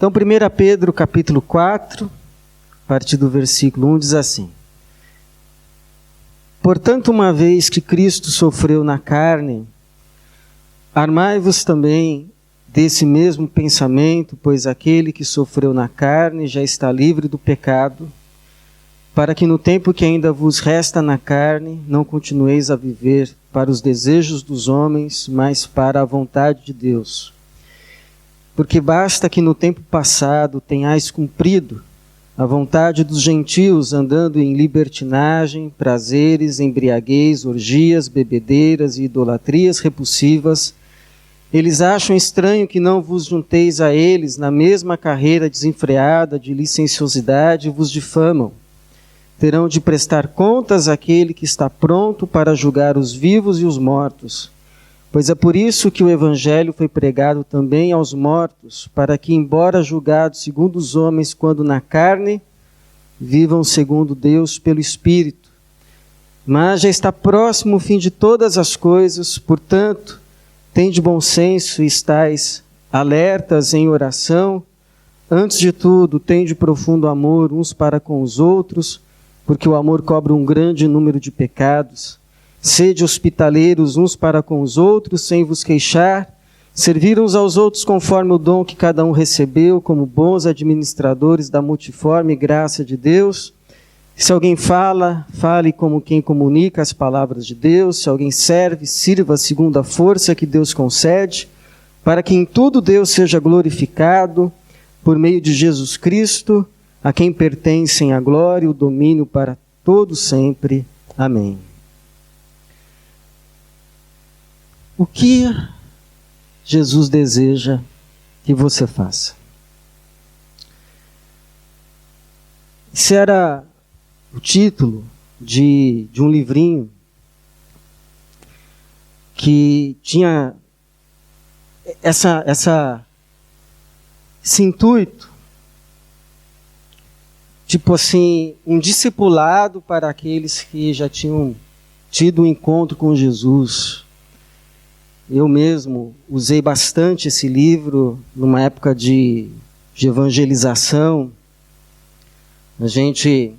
Então, 1 Pedro, capítulo 4, a partir do versículo 1, diz assim: Portanto, uma vez que Cristo sofreu na carne, armai-vos também desse mesmo pensamento, pois aquele que sofreu na carne já está livre do pecado, para que no tempo que ainda vos resta na carne, não continueis a viver para os desejos dos homens, mas para a vontade de Deus. Porque basta que no tempo passado tenhais cumprido a vontade dos gentios, andando em libertinagem, prazeres, embriaguez, orgias, bebedeiras e idolatrias repulsivas. Eles acham estranho que não vos junteis a eles na mesma carreira desenfreada de licenciosidade e vos difamam. Terão de prestar contas àquele que está pronto para julgar os vivos e os mortos. Pois é por isso que o Evangelho foi pregado também aos mortos, para que, embora julgados segundo os homens quando na carne, vivam segundo Deus pelo Espírito. Mas já está próximo o fim de todas as coisas, portanto, tende bom senso e estais alertas em oração. Antes de tudo, tende profundo amor uns para com os outros, porque o amor cobre um grande número de pecados. Sede hospitaleiros uns para com os outros, sem vos queixar. Servir uns aos outros conforme o dom que cada um recebeu, como bons administradores da multiforme graça de Deus. Se alguém fala, fale como quem comunica as palavras de Deus. Se alguém serve, sirva segundo a força que Deus concede, para que em tudo Deus seja glorificado, por meio de Jesus Cristo, a quem pertencem a glória e o domínio para todo sempre. Amém. O que Jesus deseja que você faça? Esse era o título de um livrinho que tinha esse intuito, tipo assim, um discipulado para aqueles que já tinham tido um encontro com Jesus. Eu mesmo usei bastante esse livro numa época de evangelização. A gente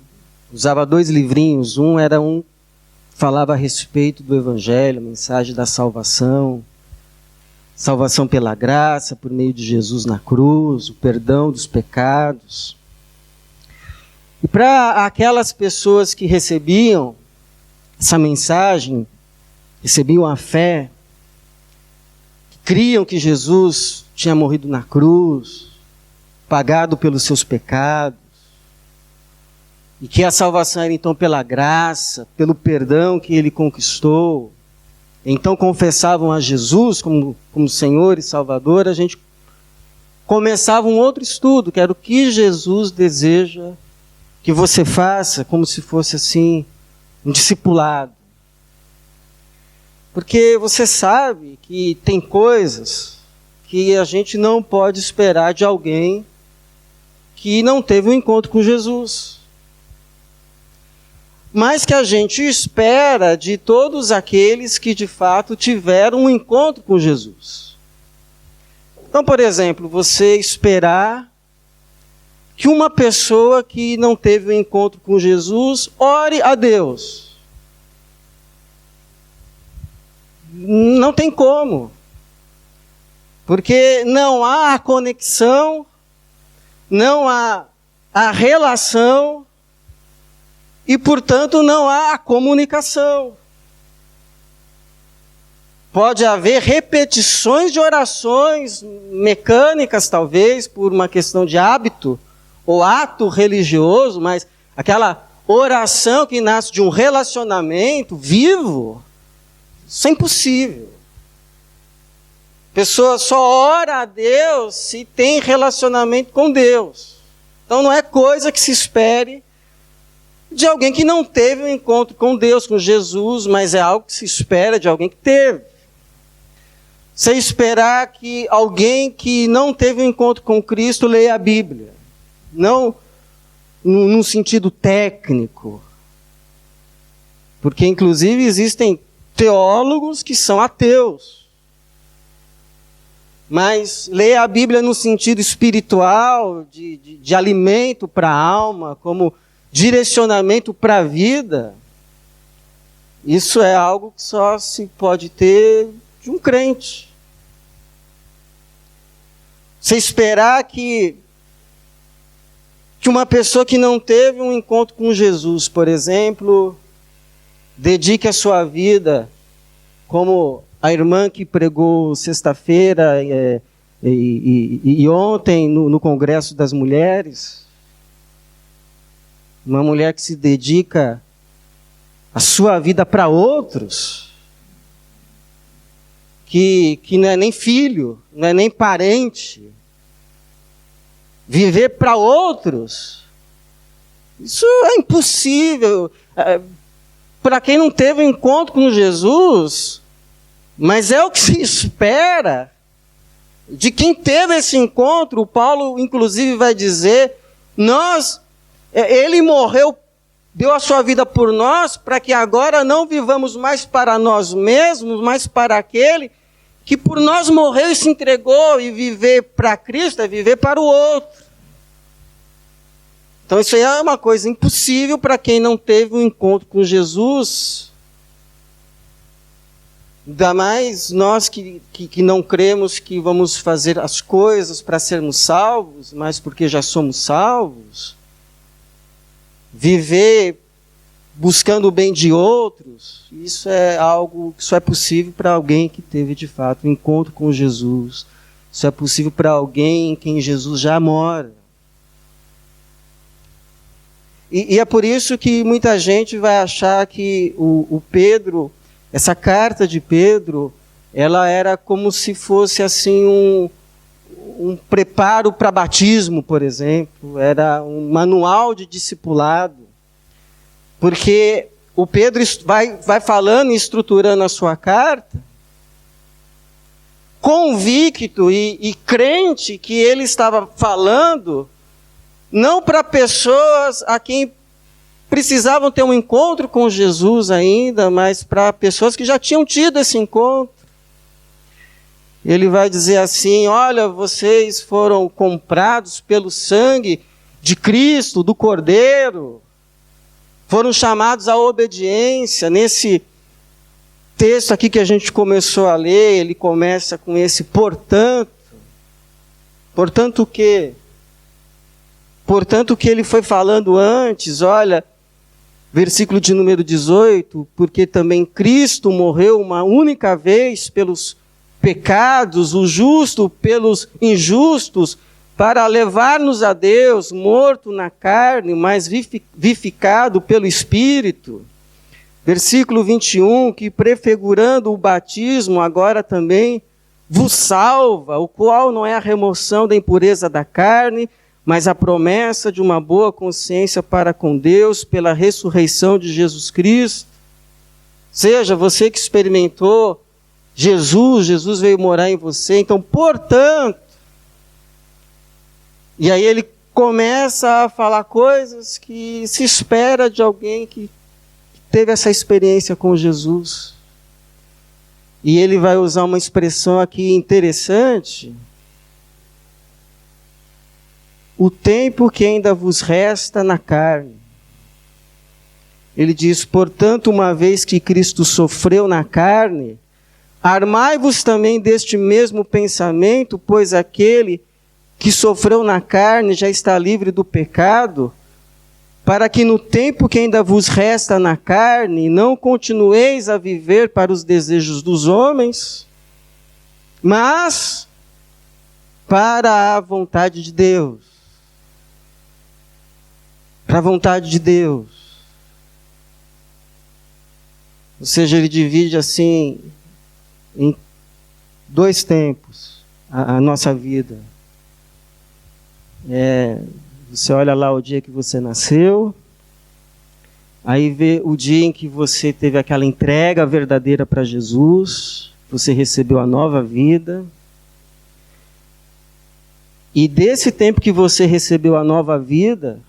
usava 2 livrinhos. Um falava a respeito do Evangelho, a mensagem da salvação, salvação pela graça, por meio de Jesus na cruz, o perdão dos pecados. E para aquelas pessoas que recebiam essa mensagem, recebiam a fé, criam que Jesus tinha morrido na cruz, pagado pelos seus pecados, e que a salvação era então pela graça, pelo perdão que ele conquistou. Então confessavam a Jesus como Senhor e Salvador. A gente começava um outro estudo, que era o que Jesus deseja que você faça, como se fosse assim, um discipulado. Porque você sabe que tem coisas que a gente não pode esperar de alguém que não teve um encontro com Jesus. Mas que a gente espera de todos aqueles que de fato tiveram um encontro com Jesus. Então, por exemplo, você esperar que uma pessoa que não teve um encontro com Jesus ore a Deus. Não tem como. Porque não há a conexão, não há a relação e, portanto, não há a comunicação. Pode haver repetições de orações mecânicas, talvez, por uma questão de hábito ou ato religioso, mas aquela oração que nasce de um relacionamento vivo, isso é impossível. A pessoa só ora a Deus se tem relacionamento com Deus. Então não é coisa que se espere de alguém que não teve um encontro com Deus, com Jesus, mas é algo que se espera de alguém que teve. Você esperar que alguém que não teve um encontro com Cristo leia a Bíblia. Não num sentido técnico. Porque inclusive existem teólogos que são ateus. mas ler a Bíblia no sentido espiritual, de alimento para a alma, como direcionamento para a vida, isso é algo que só se pode ter de um crente. Você esperar que uma pessoa que não teve um encontro com Jesus, por exemplo, dedique a sua vida, como a irmã que pregou sexta-feira e ontem no Congresso das Mulheres, uma mulher que se dedica a sua vida para outros, que não é nem filho, não é nem parente, viver para outros, isso é impossível. Para quem não teve um encontro com Jesus, mas é o que se espera de quem teve esse encontro. Paulo, inclusive, vai dizer, ele morreu, deu a sua vida por nós, para que agora não vivamos mais para nós mesmos, mas para aquele que por nós morreu e se entregou. E viver para Cristo é viver para o outro. Então isso aí é uma coisa impossível para quem não teve um encontro com Jesus. Ainda mais nós que não cremos que vamos fazer as coisas para sermos salvos, mas porque já somos salvos. Viver buscando o bem de outros, isso é algo que só é possível para alguém que teve de fato um encontro com Jesus. Isso é possível para alguém em quem Jesus já mora. E é por isso que muita gente vai achar que o Pedro, essa carta de Pedro, ela era como se fosse assim um preparo para batismo, por exemplo. Era um manual de discipulado. Porque o Pedro vai falando e estruturando a sua carta, convicto e crente que ele estava falando não para pessoas a quem precisavam ter um encontro com Jesus ainda, mas para pessoas que já tinham tido esse encontro. Ele vai dizer assim: olha, vocês foram comprados pelo sangue de Cristo, do Cordeiro, foram chamados à obediência. Nesse texto aqui que a gente começou a ler, ele começa com esse portanto. Portanto o quê? Portanto, o que ele foi falando antes, olha, versículo de número 18, porque também Cristo morreu uma única vez pelos pecados, o justo pelos injustos, para levar-nos a Deus, morto na carne, mas vivificado pelo Espírito. Versículo 21, que prefigurando o batismo, agora também vos salva, o qual não é a remoção da impureza da carne, mas a promessa de uma boa consciência para com Deus pela ressurreição de Jesus Cristo. Seja você que experimentou Jesus veio morar em você, então, portanto, e aí ele começa a falar coisas que se espera de alguém que teve essa experiência com Jesus. E ele vai usar uma expressão aqui interessante: o tempo que ainda vos resta na carne. Ele diz, portanto, uma vez que Cristo sofreu na carne, armai-vos também deste mesmo pensamento, pois aquele que sofreu na carne já está livre do pecado, para que no tempo que ainda vos resta na carne, não continueis a viver para os desejos dos homens, mas para a vontade de Deus. Para a vontade de Deus. Ou seja, ele divide assim em dois tempos a nossa vida. Você olha lá o dia que você nasceu, aí vê o dia em que você teve aquela entrega verdadeira para Jesus, você recebeu a nova vida. E desse tempo que você recebeu a nova vida,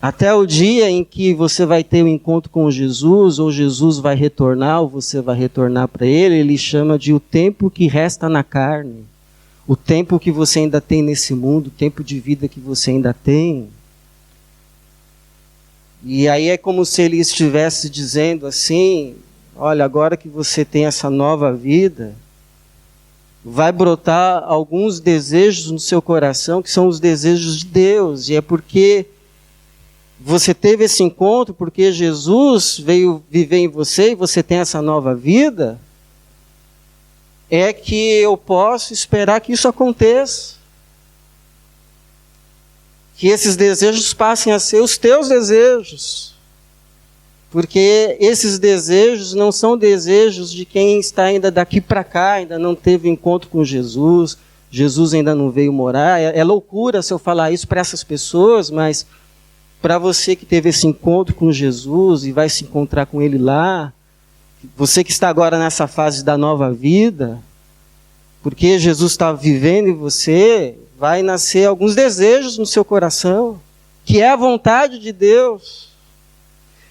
até o dia em que você vai ter um encontro com Jesus, ou Jesus vai retornar, ou você vai retornar para Ele, Ele chama de o tempo que resta na carne. O tempo que você ainda tem nesse mundo, o tempo de vida que você ainda tem. E aí é como se Ele estivesse dizendo assim, olha, agora que você tem essa nova vida, vai brotar alguns desejos no seu coração que são os desejos de Deus. E é porque você teve esse encontro, porque Jesus veio viver em você e você tem essa nova vida, é que eu posso esperar que isso aconteça. Que esses desejos passem a ser os teus desejos. Porque esses desejos não são desejos de quem está ainda daqui para cá, ainda não teve encontro com Jesus, Jesus ainda não veio morar. É loucura se eu falar isso para essas pessoas, mas para você que teve esse encontro com Jesus e vai se encontrar com Ele lá, você que está agora nessa fase da nova vida, porque Jesus está vivendo em você, vai nascer alguns desejos no seu coração, que é a vontade de Deus.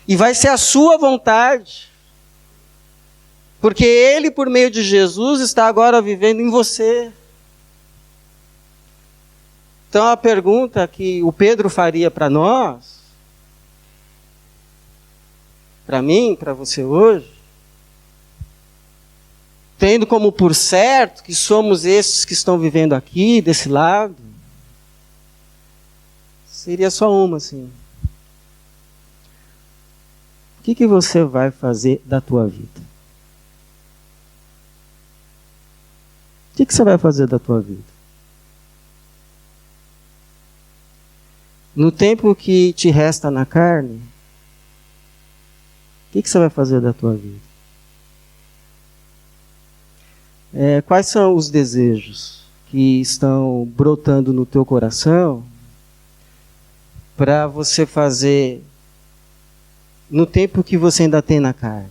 E vai ser a sua vontade. Porque Ele, por meio de Jesus, está agora vivendo em você. Então a pergunta que o Pedro faria para nós, para mim, para você hoje, tendo como por certo que somos esses que estão vivendo aqui, desse lado, seria só uma assim. O que você vai fazer da tua vida? O que você vai fazer da tua vida? No tempo que te resta na carne, o que você vai fazer da tua vida? Quais são os desejos que estão brotando no teu coração para você fazer no tempo que você ainda tem na carne?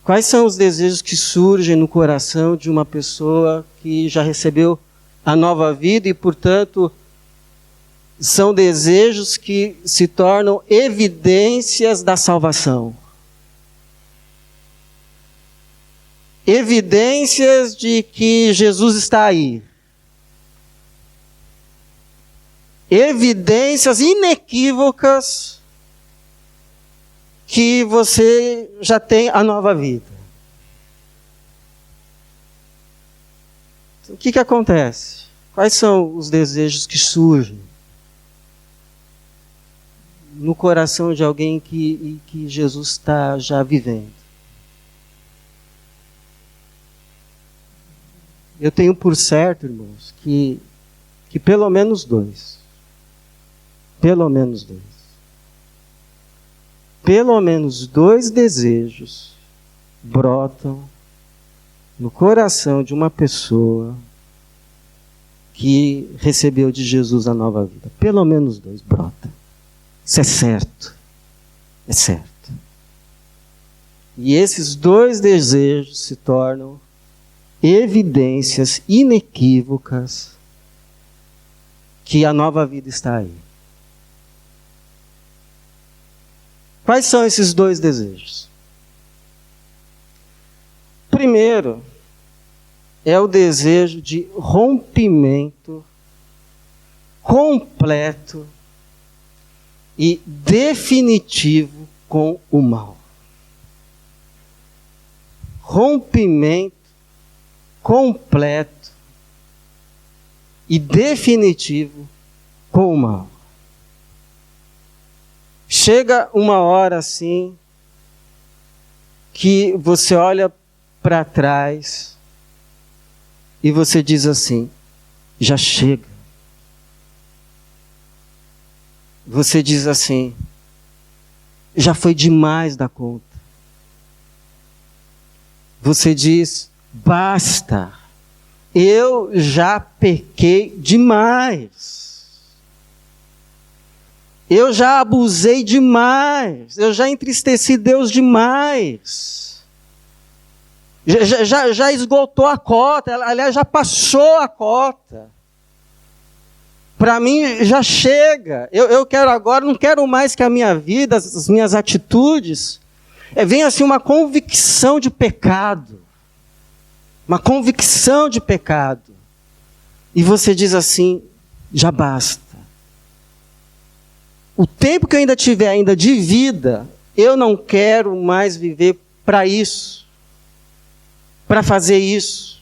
Quais são os desejos que surgem no coração de uma pessoa que já recebeu a nova vida e, portanto, são desejos que se tornam evidências da salvação? Evidências de que Jesus está aí. Evidências inequívocas que você já tem a nova vida. Então, o que acontece? Quais são os desejos que surgem no coração de alguém que Jesus está já vivendo? Eu tenho por certo, irmãos, que pelo menos dois. Pelo menos dois desejos brotam no coração de uma pessoa que recebeu de Jesus a nova vida. Pelo menos dois brotam. Isso é certo. É certo. E esses dois desejos se tornam evidências inequívocas que a nova vida está aí. Quais são esses dois desejos? Primeiro, é o desejo de rompimento completo e definitivo com o mal. Rompimento completo e definitivo com o mal. Chega uma hora assim, que você olha para trás e você diz assim, já chega. Você diz assim, já foi demais da conta. Você diz, basta, eu já pequei demais. Eu já abusei demais, eu já entristeci Deus demais. Já esgotou a cota, aliás, já passou a cota. Para mim já chega. Eu quero agora, não quero mais que a minha vida, as minhas atitudes, venha assim uma convicção de pecado. Uma convicção de pecado. E você diz assim, já basta. O tempo que eu ainda tiver ainda de vida, eu não quero mais viver para isso. Para fazer isso.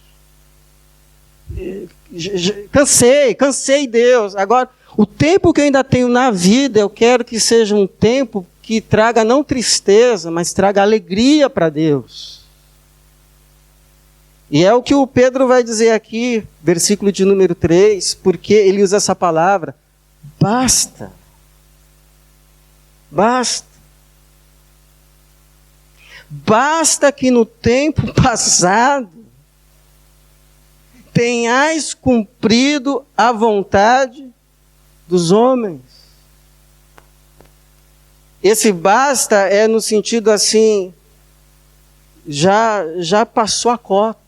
Cansei, Deus. Agora, o tempo que eu ainda tenho na vida, eu quero que seja um tempo que traga não tristeza, mas traga alegria para Deus. E é o que o Pedro vai dizer aqui, versículo de número 3, porque ele usa essa palavra, basta. Basta. Basta que no tempo passado tenhais cumprido a vontade dos homens. Esse basta é no sentido assim, já passou a cota.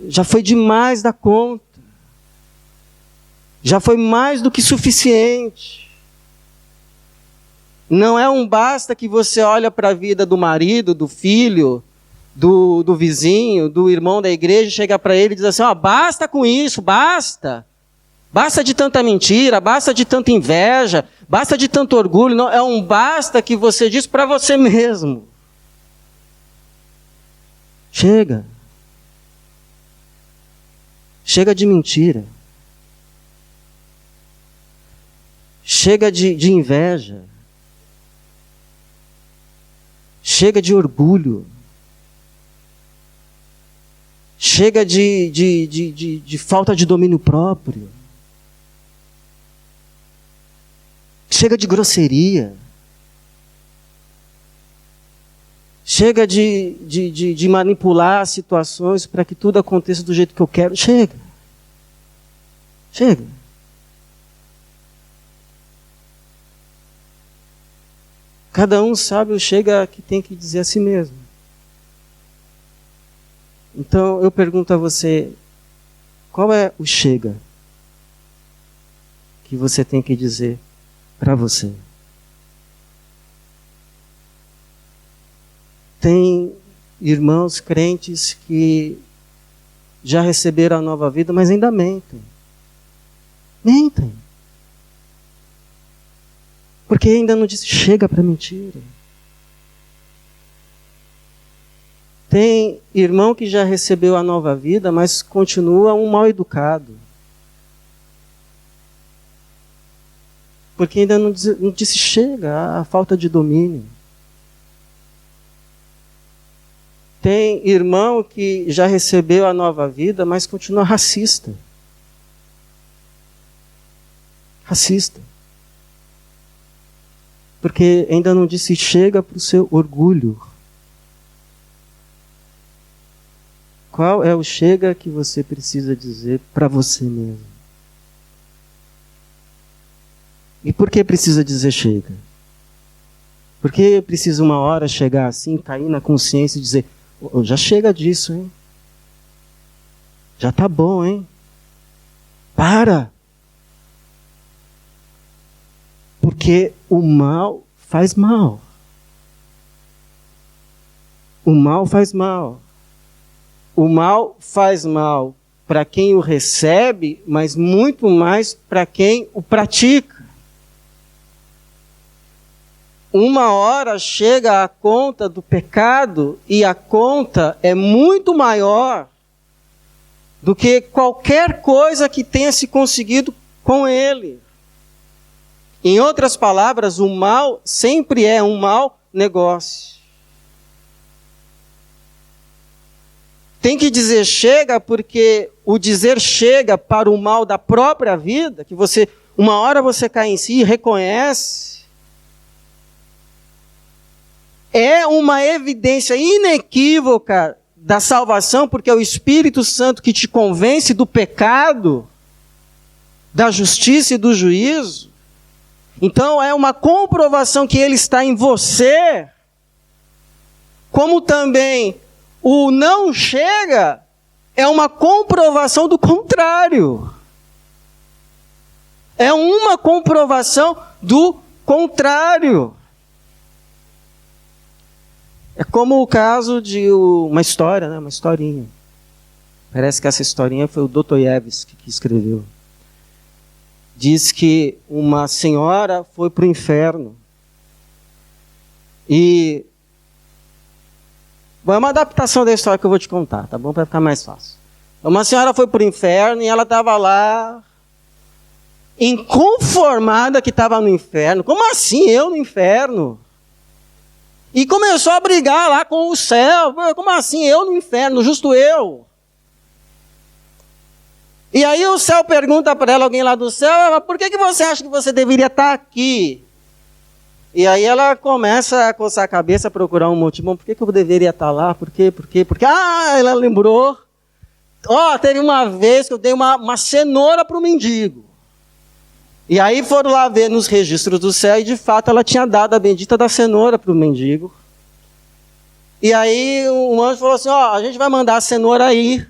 Já foi demais da conta. Já foi mais do que suficiente. Não é um basta que você olha para a vida do marido, do filho, do vizinho, do irmão da igreja, chega para ele e diz assim, basta com isso, basta. Basta de tanta mentira, basta de tanta inveja, basta de tanto orgulho. Não, é um basta que você diz para você mesmo. Chega. Chega de mentira. Chega de inveja. Chega de orgulho. Chega de falta de domínio próprio. Chega de grosseria. Chega de manipular situações para que tudo aconteça do jeito que eu quero. Chega. Chega. Cada um sabe o chega que tem que dizer a si mesmo. Então eu pergunto a você, qual é o chega que você tem que dizer para você? Tem irmãos crentes que já receberam a nova vida, mas ainda mentem. Mentem. Porque ainda não disse chega para mentira. Tem irmão que já recebeu a nova vida, mas continua um mal educado. Porque ainda não disse chega, a falta de domínio. Tem irmão que já recebeu a nova vida, mas continua racista. Racista. Porque ainda não disse chega para o seu orgulho. Qual é o chega que você precisa dizer para você mesmo? E por que precisa dizer chega? Porque precisa uma hora chegar assim, cair na consciência e dizer, já chega disso, hein? Já tá bom, hein? Para! Porque o mal faz mal. O mal faz mal. O mal faz mal para quem o recebe, mas muito mais para quem o pratica. Uma hora chega a conta do pecado e a conta é muito maior do que qualquer coisa que tenha se conseguido com ele. Em outras palavras, o mal sempre é um mau negócio. Tem que dizer chega, porque o dizer chega para o mal da própria vida, que você, uma hora você cai em si e reconhece, é uma evidência inequívoca da salvação, porque é o Espírito Santo que te convence do pecado, da justiça e do juízo. Então é uma comprovação que ele está em você, como também o não chega é uma comprovação do contrário. É uma comprovação do contrário. É como o caso de uma história, né? Uma historinha. Parece que essa historinha foi o Dostoiévski que escreveu. Diz que uma senhora foi para o inferno. E é uma adaptação da história que eu vou te contar, tá bom? Para ficar mais fácil. Uma senhora foi para o inferno e ela estava lá inconformada que estava no inferno. Como assim eu no inferno? E começou a brigar lá com o céu. Como assim eu no inferno? Justo eu. E aí o céu pergunta para ela, alguém lá do céu, por que você acha que você deveria estar aqui? E aí ela começa a coçar a cabeça, a procurar um motivo. Bom, por que eu deveria estar lá? Por quê? Ah, ela lembrou. Teve uma vez que eu dei uma cenoura para o mendigo. E aí foram lá ver nos registros do céu e de fato ela tinha dado a bendita da cenoura para o mendigo. E aí um anjo falou assim, a gente vai mandar a cenoura aí.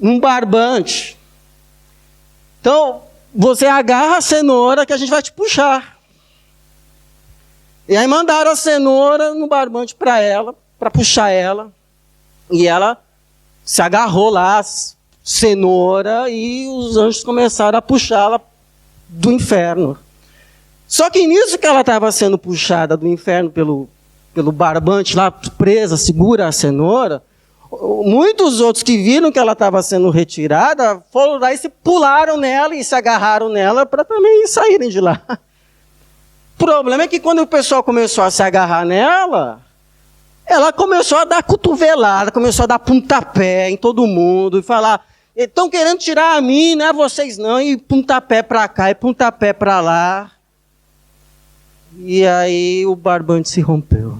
Um barbante. Então, você agarra a cenoura que a gente vai te puxar. E aí mandaram a cenoura no barbante para ela, para puxar ela. E ela se agarrou lá, cenoura, e os anjos começaram a puxá-la do inferno. Só que nisso que ela estava sendo puxada do inferno pelo barbante lá, presa, segura a cenoura, muitos outros que viram que ela estava sendo retirada, foram lá e se pularam nela e se agarraram nela para também saírem de lá. O problema é que quando o pessoal começou a se agarrar nela, ela começou a dar cotovelada, começou a dar pontapé em todo mundo e falar, estão querendo tirar a mim, não é vocês não, e pontapé para cá e pontapé para lá. E aí o barbante se rompeu.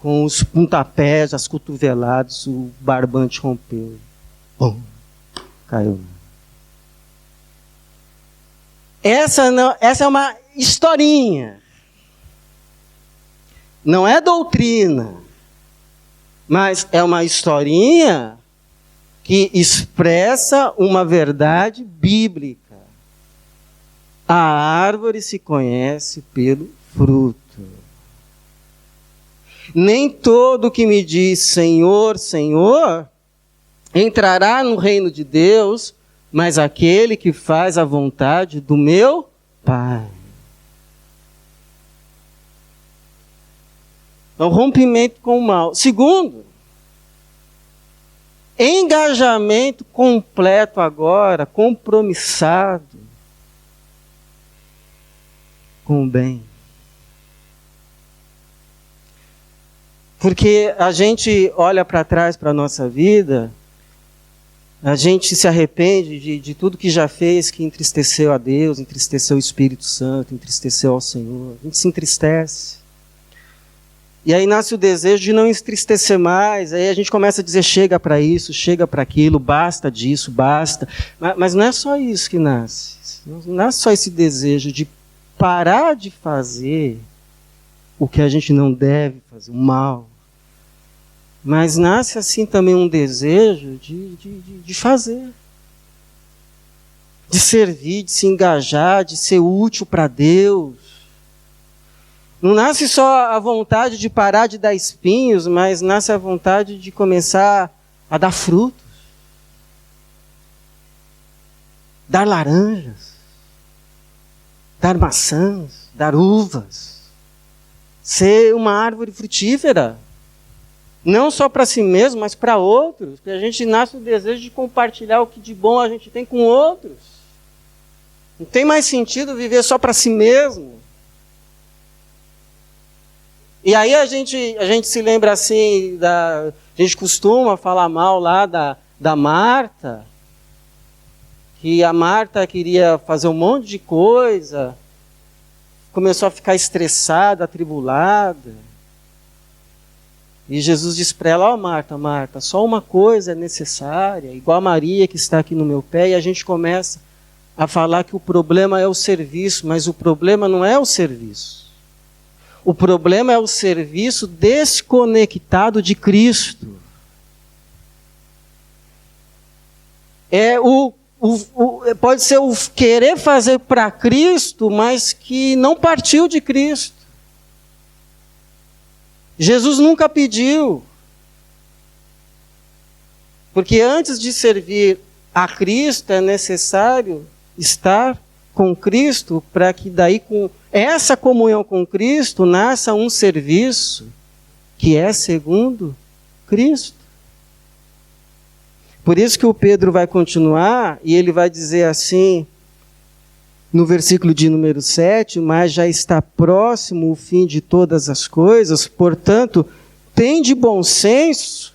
Com os pontapés, as cotoveladas, o barbante rompeu. Bum, caiu. Essa é uma historinha. Não é doutrina, mas é uma historinha que expressa uma verdade bíblica. A árvore se conhece pelo fruto. Nem todo que me diz Senhor, Senhor, entrará no reino de Deus, mas aquele que faz a vontade do meu Pai. É um rompimento com o mal. Segundo, engajamento completo agora, compromissado com o bem. Porque a gente olha para trás para a nossa vida, a gente se arrepende de tudo que já fez, que entristeceu a Deus, entristeceu o Espírito Santo, entristeceu ao Senhor. A gente se entristece. E aí nasce o desejo de não entristecer mais, aí a gente começa a dizer chega para isso, chega para aquilo, basta disso, basta. Mas não é só isso que nasce. Não é só esse desejo de parar de fazer o que a gente não deve fazer, o mal. Mas nasce assim também um desejo de fazer. De servir, de se engajar, de ser útil para Deus. Não nasce só a vontade de parar de dar espinhos, mas nasce a vontade de começar a dar frutos. Dar laranjas. Dar maçãs. Dar uvas. Ser uma árvore frutífera. Não só para si mesmo, mas para outros. Porque a gente nasce o desejo de compartilhar o que de bom a gente tem com outros. Não tem mais sentido viver só para si mesmo. E aí a gente se lembra assim, a gente costuma falar mal lá da Marta, que a Marta queria fazer um monte de coisa, começou a ficar estressada, atribulada. E Jesus diz para ela, Marta, Marta, só uma coisa é necessária, igual a Maria que está aqui no meu pé, e a gente começa a falar que o problema é o serviço, mas o problema não é o serviço. O problema é o serviço desconectado de Cristo. É o pode ser o querer fazer para Cristo, mas que não partiu de Cristo. Jesus nunca pediu. Porque antes de servir a Cristo é necessário estar com Cristo, para que daí com essa comunhão com Cristo nasça um serviço que é segundo Cristo. Por isso que o Pedro vai continuar e ele vai dizer assim, no versículo de número 7, mas já está próximo o fim de todas as coisas, portanto, tende bom senso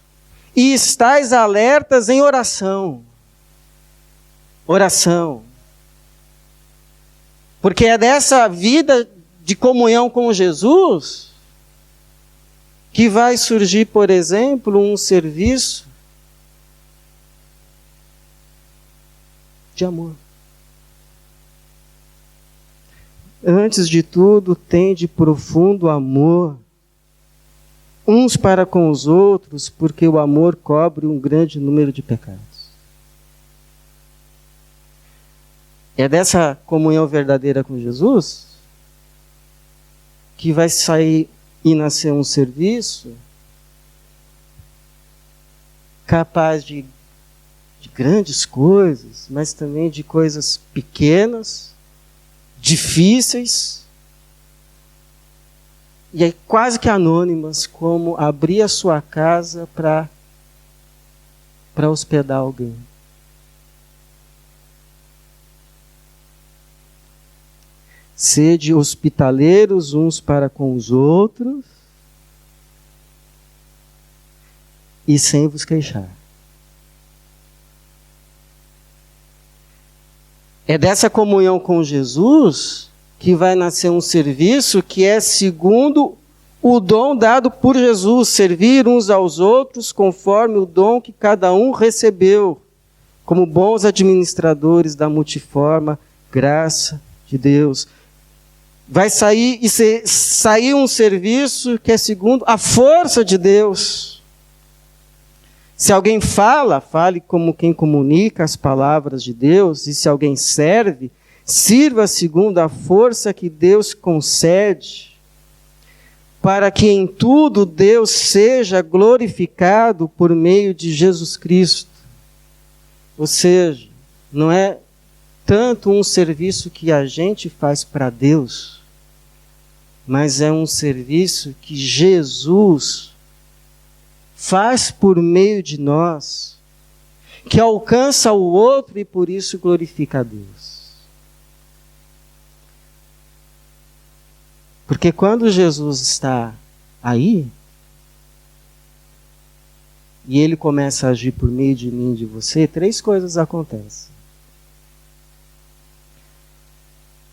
e estais alertas em oração. Oração. Porque é dessa vida de comunhão com Jesus que vai surgir, por exemplo, um serviço de amor. Antes de tudo, tende profundo amor uns para com os outros, porque o amor cobre um grande número de pecados. É dessa comunhão verdadeira com Jesus que vai sair e nascer um serviço capaz de grandes coisas, mas também de coisas pequenas, difíceis e aí quase que anônimas, como abrir a sua casa para hospedar alguém. Sede hospitaleiros uns para com os outros e sem vos queixar. É dessa comunhão com Jesus que vai nascer um serviço que é segundo o dom dado por Jesus, servir uns aos outros conforme o dom que cada um recebeu, como bons administradores da multiforme graça de Deus. Vai sair um serviço que é segundo a força de Deus. Se alguém fale como quem comunica as palavras de Deus, e se alguém serve, sirva segundo a força que Deus concede, para que em tudo Deus seja glorificado por meio de Jesus Cristo. Ou seja, não é tanto um serviço que a gente faz para Deus, mas é um serviço que Jesus faz por meio de nós, que alcança o outro e por isso glorifica a Deus. Porque quando Jesus está aí, e Ele começa a agir por meio de mim e de você, 3 coisas acontecem.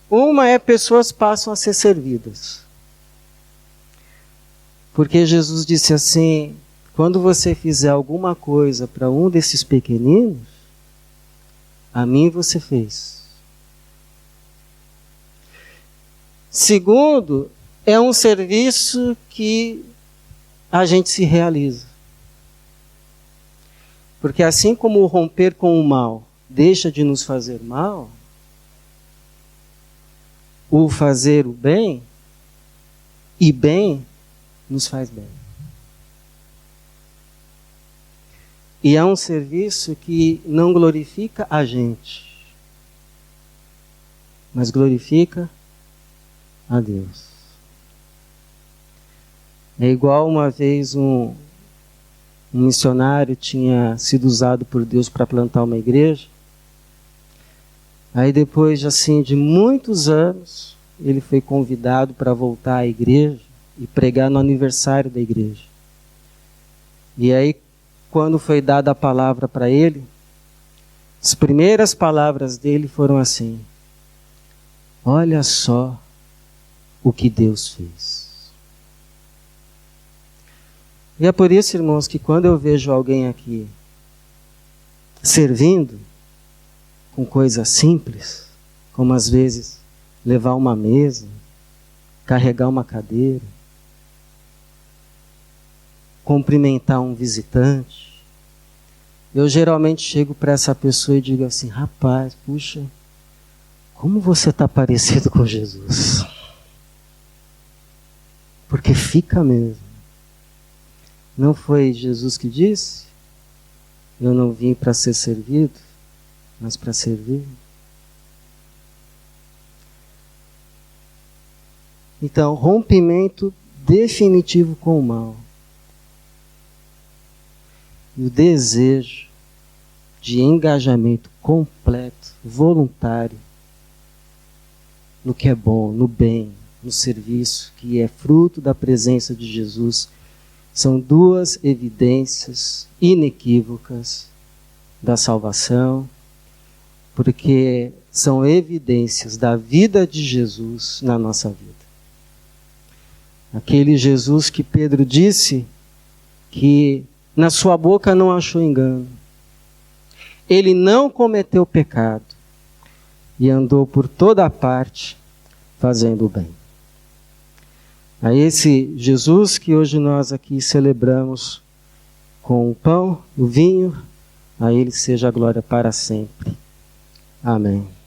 Uma é pessoas passam a ser servidas. Porque Jesus disse assim, quando você fizer alguma coisa para um desses pequeninos, a mim você fez. Segundo, é um serviço que a gente se realiza. Porque assim como o romper com o mal deixa de nos fazer mal, o fazer o bem, e bem, nos faz bem. E é um serviço que não glorifica a gente, mas glorifica a Deus. É igual uma vez um missionário tinha sido usado por Deus para plantar uma igreja. Aí depois de muitos anos, ele foi convidado para voltar à igreja e pregar no aniversário da igreja. E aí, quando foi dada a palavra para ele, as primeiras palavras dele foram assim: olha só o que Deus fez. E é por isso, irmãos, que quando eu vejo alguém aqui servindo com coisas simples, como às vezes levar uma mesa, carregar uma cadeira, cumprimentar um visitante, eu geralmente chego para essa pessoa e digo assim: rapaz, puxa, como você está parecido com Jesus? Porque fica mesmo. Não foi Jesus que disse? Eu não vim para ser servido, mas para servir. Então, rompimento definitivo com o mal. E o desejo de engajamento completo, voluntário, no que é bom, no bem, no serviço, que é fruto da presença de Jesus, são duas evidências inequívocas da salvação, porque são evidências da vida de Jesus na nossa vida. Aquele Jesus que Pedro disse que na sua boca não achou engano. Ele não cometeu pecado e andou por toda parte fazendo o bem. A esse Jesus que hoje nós aqui celebramos com o pão, o vinho, a Ele seja a glória para sempre. Amém.